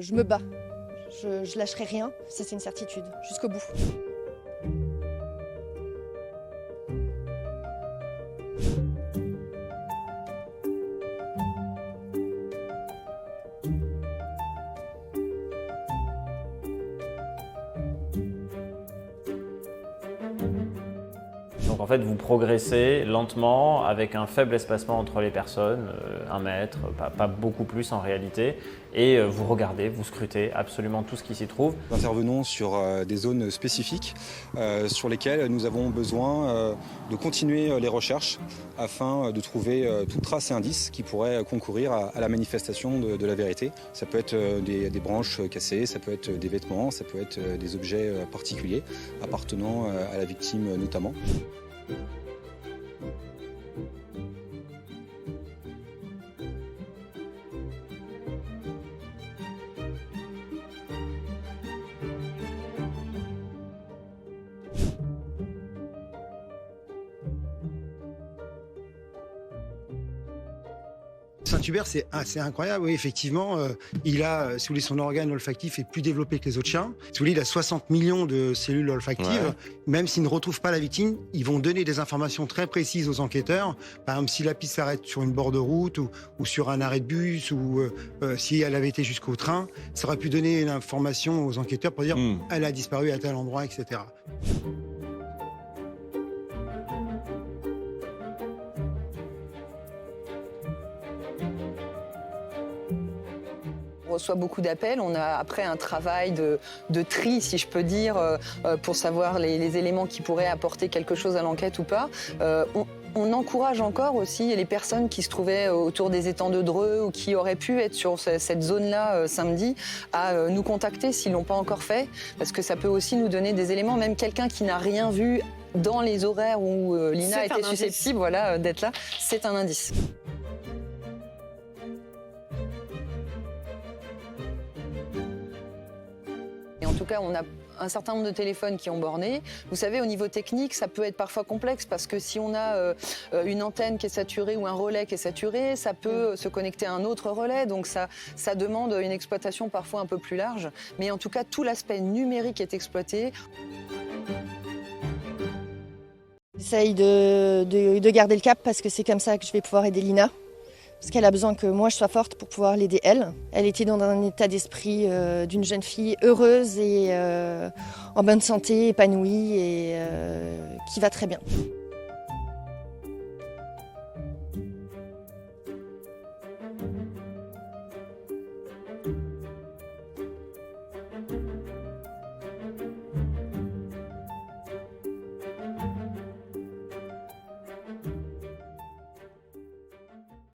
Je me bats, je lâcherai rien, ça c'est une certitude, jusqu'au bout. Donc en fait, vous progressez lentement avec un faible espacement entre les personnes, 1 mètre, pas beaucoup plus en réalité, et vous regardez, vous scrutez absolument tout ce qui s'y trouve. Nous intervenons sur des zones spécifiques sur lesquelles nous avons besoin de continuer les recherches afin de trouver toute trace et indice qui pourrait concourir à la manifestation de la vérité. Ça peut être des branches cassées, ça peut être des vêtements, ça peut être des objets particuliers appartenant à la victime notamment. Saint-Hubert, c'est incroyable, oui, effectivement. Il a, si vous voulez, son organe olfactif est plus développé que les autres chiens. Si vous voulez, il a 60 millions de cellules olfactives. Ouais. Même s'ils ne retrouvent pas la victime, ils vont donner des informations très précises aux enquêteurs. Par exemple, si la piste s'arrête sur une bord de route ou sur un arrêt de bus ou si elle avait été jusqu'au train, ça aurait pu donner une information aux enquêteurs pour dire elle a disparu à tel endroit, etc. On reçoit beaucoup d'appels, on a après un travail de tri, si je peux dire, pour savoir les éléments qui pourraient apporter quelque chose à l'enquête ou pas. On encourage encore aussi les personnes qui se trouvaient autour des étangs de Dreux ou qui auraient pu être sur cette zone-là samedi à nous contacter s'ils ne l'ont pas encore fait, parce que ça peut aussi nous donner des éléments, même quelqu'un qui n'a rien vu dans les horaires où Lina était susceptible d'être là, c'est un indice. Et en tout cas, on a un certain nombre de téléphones qui ont borné. Vous savez, au niveau technique, ça peut être parfois complexe parce que si on a une antenne qui est saturée ou un relais qui est saturé, ça peut se connecter à un autre relais. Donc ça demande une exploitation parfois un peu plus large. Mais en tout cas, tout l'aspect numérique est exploité. J'essaye de garder le cap parce que c'est comme ça que je vais pouvoir aider Lina. Parce qu'elle a besoin que moi je sois forte pour pouvoir l'aider elle. Elle était dans un état d'esprit d'une jeune fille heureuse et en bonne santé, épanouie et qui va très bien.